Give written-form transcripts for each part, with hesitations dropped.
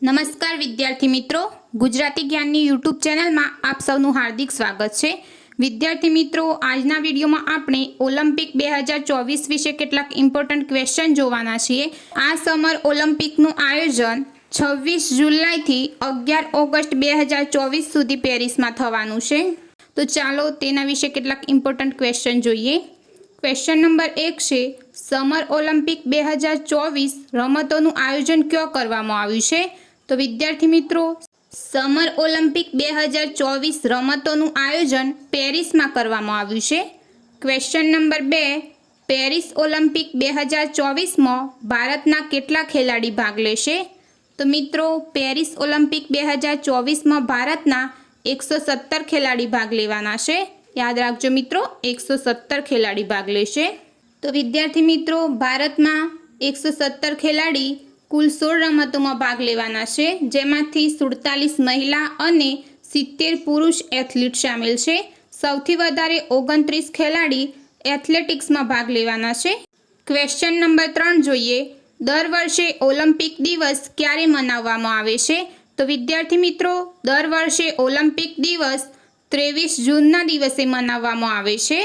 નમસ્કાર વિદ્યાર્થી મિત્રો, ગુજરાતી જ્ઞાનની યુટ્યુબ ચેનલમાં આપ સૌનું હાર્દિક સ્વાગત છે। વિદ્યાર્થી મિત્રો, આજના વિડીયોમાં આપણે ઓલિમ્પિક 2024 વિશે કેટલાક ઇમ્પોર્ટન્ટ ક્વેશ્ચન જોવાના છીએ। આ સમર ઓલિમ્પિકનું આયોજન 26 જુલાઈથી 11 ઓગસ્ટ 2024 સુધી પેરિસમાં થવાનું છે। તો ચાલો તેના વિશે કેટલાક ઇમ્પોર્ટન્ટ ક્વેશ્ચન જોઈએ। ક્વેશ્ચન નંબર 1 છે, સમર ઓલિમ્પિક 2024 રમતોનું આયોજન ક્યાં કરવામાં આવ્યું છે? તો વિદ્યાર્થી મિત્રો, સમર ઓલિમ્પિક 2024 રમતોનું આયોજન પેરિસમાં કરવામાં આવ્યું છે। ક્વેશ્ચન નંબર 2, પેરિસ ઓલિમ્પિક 2024માં ભારતના કેટલા ખેલાડી ભાગ લેશે? તો મિત્રો, પેરિસ ઓલિમ્પિક 2024માં ભારતના 117 ખેલાડી ભાગ લેવાના છે। યાદ રાખજો મિત્રો, 117 ખેલાડી ભાગ લેશે। તો વિદ્યાર્થી મિત્રો, ભારતમાં 117 ખેલાડી કુલ 16 રમતોમાં ભાગ લેવાના છે, જેમાંથી 47 મહિલા અને 70 પુરુષ એથ્લીટ સામેલ છે। સૌથી વધારે 29 ખેલાડી એથ્લેટિક્સમાં ભાગ લેવાના છે। ક્વેશ્ચન નંબર 3 જોઈએ, દર વર્ષે ઓલિમ્પિક દિવસ ક્યારે મનાવવામાં આવે છે? તો વિદ્યાર્થી મિત્રો, દર વર્ષે ઓલિમ્પિક દિવસ 23 જૂનના દિવસે મનાવવામાં આવે છે।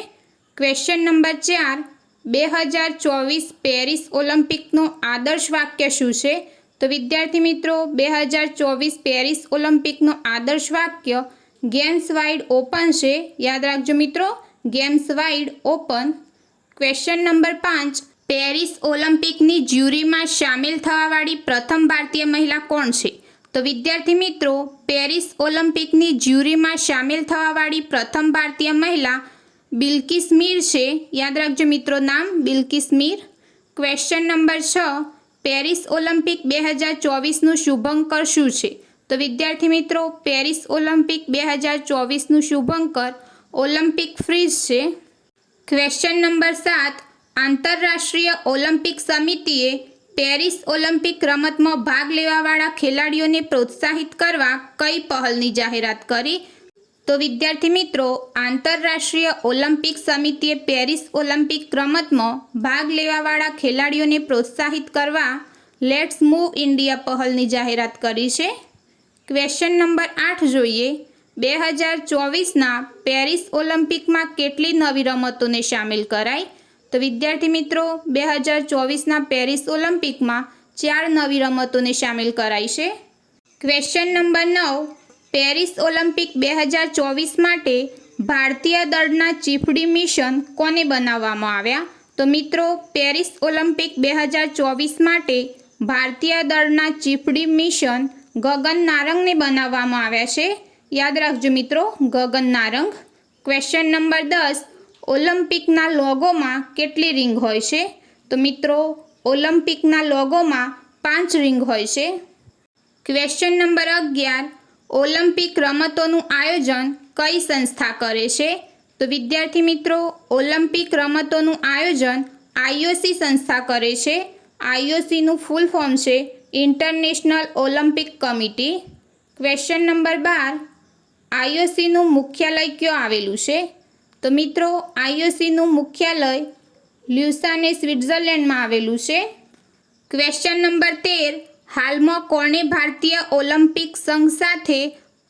ક્વેશ્ચન નંબર 4, 2024 પેરિસ ઓલિમ્પિકનો આદર્શ વાક્ય શું છે? તો વિદ્યાર્થી મિત્રો, 2024 પેરિસ ઓલિમ્પિકનો આદર્શ વાક્ય ગેમ્સ વાઇડ ઓપન છે। યાદ રાખજો મિત્રો, games wide open. Question number 5, Paris ઓલિમ્પિકની જ્યુરીમાં સામેલ થવાવાળી પ્રથમ ભારતીય મહિલા કોણ છે? તો વિદ્યાર્થી મિત્રો, પેરિસ ઓલિમ્પિકની જ્યુરીમાં સામેલ થવાવાળી પ્રથમ ભારતીય મહિલા બિલ્કિસ મીર છે। યાદ રાખજો મિત્રો, નામ Bilkis Mir. Question number 6, Paris Olympic 2024નું શુભંકર શું છે? તો વિદ્યાર્થી મિત્રો, પેરિસ ઓલિમ્પિક 2024નું શુભંકર ઓલિમ્પિક ફ્રીઝ છે। ક્વેશ્ચન નંબર 7, આંતરરાષ્ટ્રીય ઓલિમ્પિક સમિતિએ પેરિસ ઓલિમ્પિક રમતમાં ભાગ લેવાવાળા ખેલાડીઓને પ્રોત્સાહિત કરવા કઈ પહેલની જાહેરાત કરી? તો વિદ્યાર્થી મિત્રો, આંતરરાષ્ટ્રીય ઓલિમ્પિક સમિતિએ પેરિસ ઓલિમ્પિક રમતમાં ભાગ લેવાવાળા ખેલાડીઓને પ્રોત્સાહિત કરવા લેટ્સ મૂવ ઇન્ડિયા પહેલની જાહેરાત કરી છે। ક્વેશ્ચન નંબર 8 જોઈએ, 2024ના પેરિસ ઓલિમ્પિકમાં કેટલી નવી રમતોને સામેલ કરાઈ? તો વિદ્યાર્થી મિત્રો, 2024ના પેરિસ ઓલિમ્પિકમાં 4 નવી રમતોને સામેલ કરાઈ છે। ક્વેશ્ચન નંબર 9, પેરિસ ઓલિમ્પિક 2024 માટે ભારતીય દળના ચીફ મિશન કોને બનાવવામાં આવ્યા? તો મિત્રો, પેરિસ ઓલિમ્પિક 2024 માટે ભારતીય દળના ચીફ મિશન ગગન નારંગને બનાવવામાં આવ્યા છે। યાદ રાખજો મિત્રો, ગગન નારંગ। ક્વેશ્ચન નંબર 10, ઓલિમ્પિકના લોગોમાં કેટલી રિંગ હોય છે? તો મિત્રો, ઓલિમ્પિકના લોગોમાં 5 રિંગ હોય છે। ક્વેશ્ચન નંબર 11, ઓલિમ્પિક રમતોનું આયોજન કઈ સંસ્થા કરે છે? તો વિદ્યાર્થી મિત્રો, ઓલિમ્પિક રમતોનું આયોજન IOC સંસ્થા કરે છે। IOCનું ફૂલ ફોર્મ છે international Olympic committee. Question number 12, IOCનું મુખ્યાલય ક્યાં આવેલું છે? તો મિત્રો, IOCનું મુખ્યાલય લ્યુસાને સ્વિટ્ઝરલેન્ડમાં આવેલું છે। ક્વેશ્ચન નંબર 13, હાલમાં કોણે ભારતીય ઓલિમ્પિક સંઘ સાથે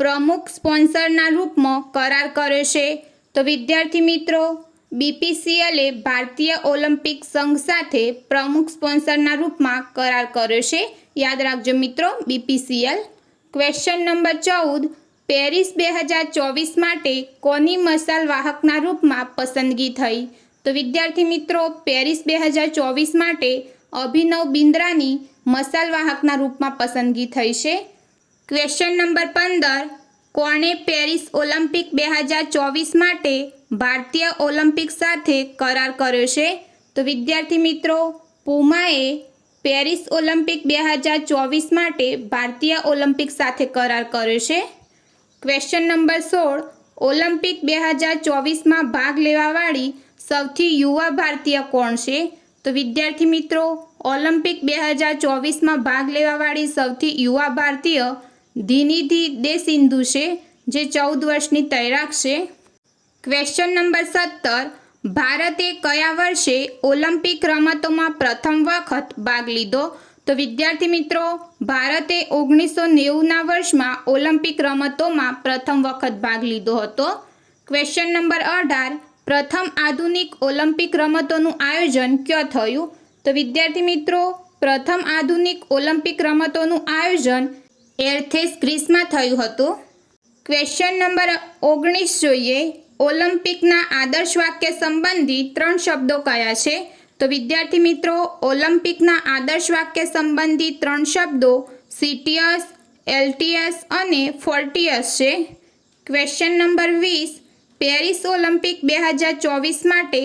પ્રમુખ સ્પોન્સરના રૂપમાં કરાર કર્યો છે? તો વિદ્યાર્થી મિત્રો, BPCLએ ભારતીય ઓલિમ્પિક સંઘ સાથે પ્રમુખ સ્પોન્સરના રૂપમાં કરાર કર્યો છે। યાદ રાખજો મિત્રો, BPCL। ક્વેશ્ચન નંબર 14, પેરિસ 2024 માટે કોની મશાલ વાહકના રૂપમાં પસંદગી થઈ? તો વિદ્યાર્થી મિત્રો, પેરિસ 2024 માટે અભિનવ બિંદ્રાની મશાલ વાહકના રૂપમાં પસંદગી થઈ છે। ક્વેશ્ચન નંબર 15, કોણે પેરિસ ઓલિમ્પિક 2024 માટે ભારતીય ઓલિમ્પિક સાથે કરાર કર્યો છે? તો વિદ્યાર્થી મિત્રો, પુમાએ પેરિસ ઓલિમ્પિક 2024 માટે ભારતીય ઓલિમ્પિક સાથે કરાર કર્યો છે। ક્વેશ્ચન નંબર 16, ઓલિમ્પિક 2024માં ભાગ લેવાવાળી સૌથી યુવા ભારતીય કોણ છે? તો વિદ્યાર્થી મિત્રો, ઓલિમ્પિક 2024માં ભાગ લેવાવાળી સૌથી યુવા ભારતીય ધીનિધિ દે સિંધુ છે, જે 14 વર્ષની તૈરાક છે। ક્વેશ્ચન નંબર 17, ભારતે કયા વર્ષે ઓલિમ્પિક રમતોમાં પ્રથમ વખત ભાગ લીધો? તો વિદ્યાર્થી મિત્રો, ભારતે 1990ના વર્ષમાં ઓલિમ્પિક રમતોમાં પ્રથમ વખત ભાગ લીધો હતો. ક્વેશ્ચન નંબર 18, પ્રથમ આધુનિક ઓલિમ્પિક રમતોનું આયોજન ક્યાં થયું? તો વિદ્યાર્થી મિત્રો, પ્રથમ આધુનિક ઓલિમ્પિક રમતોનું આયોજન એથેન્સ, ગ્રીસમાં થયું હતું. ક્વેશ્ચન નંબર 19 જોઈએ. ઓલિમ્પિકના આદર્શ વાક્ય સંબંધી 3 શબ્દો કયા છે? તો વિદ્યાર્થી મિત્રો, ઓલિમ્પિકના આદર્શ વાક્ય સંબંધી 3 શબ્દો સિટિયસ, એલ્ટિયસ અને ફોર્ટિયસ છે. ક્વેશ્ચન નંબર 20, પેરિસ ઓલિમ્પિક 2024 માટે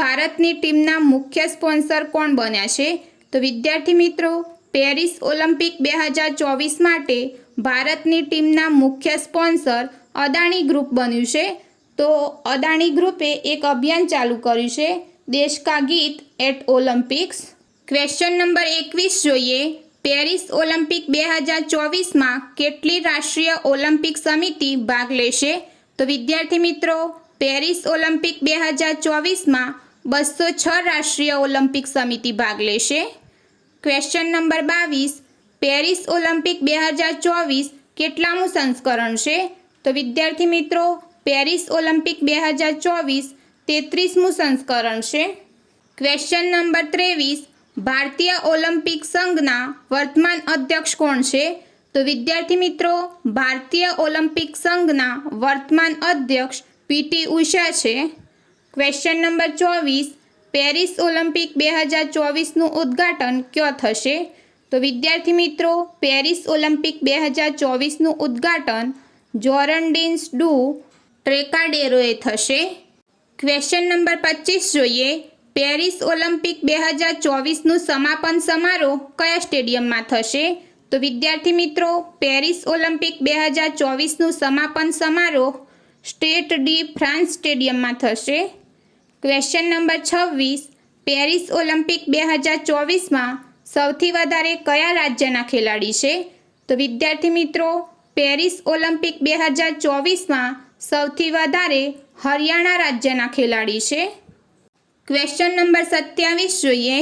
ભારતની ટીમના મુખ્ય સ્પોન્સર કોણ બન્યા છે? તો વિદ્યાર્થી મિત્રો, પેરિસ ઓલિમ્પિક 2024 માટે ભારતની ટીમના મુખ્ય સ્પોન્સર અદાણી ગ્રુપ બન્યું છે. તો અદાણી ગ્રુપે એક અભિયાન ચાલુ કર્યું છે, દેશ કા ગીત એટ ઓલિમ્પિક્સ. ક્વેશ્ચન નંબર 21 જોઈએ. પેરિસ ઓલિમ્પિક 2024માં કેટલી રાષ્ટ્રીય ઓલિમ્પિક સમિતિ ભાગ લેશે? તો વિદ્યાર્થી મિત્રો, પેરિસ ઓલિમ્પિક 2024માં 206 રાષ્ટ્રીય ઓલિમ્પિક સમિતિ ભાગ લેશે. ક્વેશ્ચન નંબર 22, પેરિસ ઓલિમ્પિક 2024 કેટલામું સંસ્કરણ છે? તો વિદ્યાર્થી મિત્રો, પેરિસ ઓલિમ્પિક 2024 33મું સંસ્કરણ છે. ક્વેશ્ચન નંબર 23, ભારતીય ઓલિમ્પિક સંઘના વર્તમાન અધ્યક્ષ કોણ છે? તો વિદ્યાર્થી મિત્રો, ભારતીય ઓલિમ્પિક સંઘના વર્તમાન અધ્યક્ષ પીટી ઉષા છે. ક્વેશ્ચન નંબર 24, પેરિસ ઓલિમ્પિક 2024નું ઉદ્ઘાટન ક્યાં થશે? તો વિદ્યાર્થી મિત્રો, પેરિસ ઓલિમ્પિક 2024નું ઉદ્ઘાટન જોરન્ડીન્સ ડુ ટ્રેકાડેરોએ થશે. ક્વેશ્ચન નંબર 25 જોઈએ. પેરિસ ઓલિમ્પિક 2024નું સમાપન સમારોહ કયા સ્ટેડિયમમાં થશે? તો વિદ્યાર્થી મિત્રો, પેરિસ ઓલિમ્પિક 2024નું સમાપન સમારોહ સ્ટેડ ડી ફ્રાન્સ સ્ટેડિયમમાં થશે. ક્વેશ્ચન નંબર 26, પેરિસ ઓલિમ્પિક 2024માં સૌથી વધારે કયા રાજ્યના ખેલાડી છે? તો વિદ્યાર્થી મિત્રો, પેરિસ ઓલિમ્પિક 2024માં સૌથી વધારે હરિયાણા રાજ્યના ખેલાડી છે. ક્વેશ્ચન નંબર 27 જોઈએ.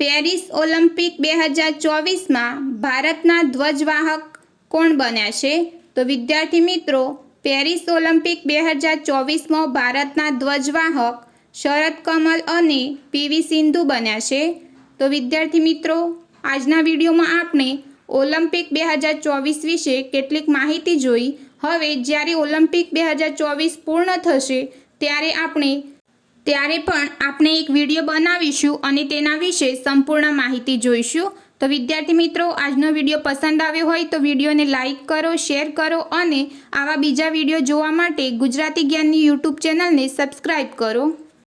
પેરિસ ઓલિમ્પિક 2024માં ભારતના ધ્વજવાહક કોણ બન્યા છે? તો વિદ્યાર્થી મિત્રો, પેરિસ ઓલિમ્પિક 2024માં ભારતના ધ્વજવાહક શરદ કમલ અને પીવી સિંધુ બન્યા છે. તો વિદ્યાર્થી મિત્રો, આજના વિડીયોમાં આપણે ઓલિમ્પિક 2024 વિશે કેટલીક માહિતી જોઈ. હવે જ્યારે ઓલિમ્પિક 2024 પૂર્ણ થશે ત્યારે પણ આપણે એક વિડીયો બનાવીશું અને તેના વિશે સંપૂર્ણ માહિતી જોઈશું. તો વિદ્યાર્થી મિત્રો, આજનો વિડીયો પસંદ આવ્યો હોય તો વિડીયોને લાઇક કરો, શેર કરો અને આવા બીજા વિડીયો જોવા માટે ગુજરાતી જ્ઞાનની યુટ્યુબ ચેનલને સબસ્ક્રાઈબ કરો.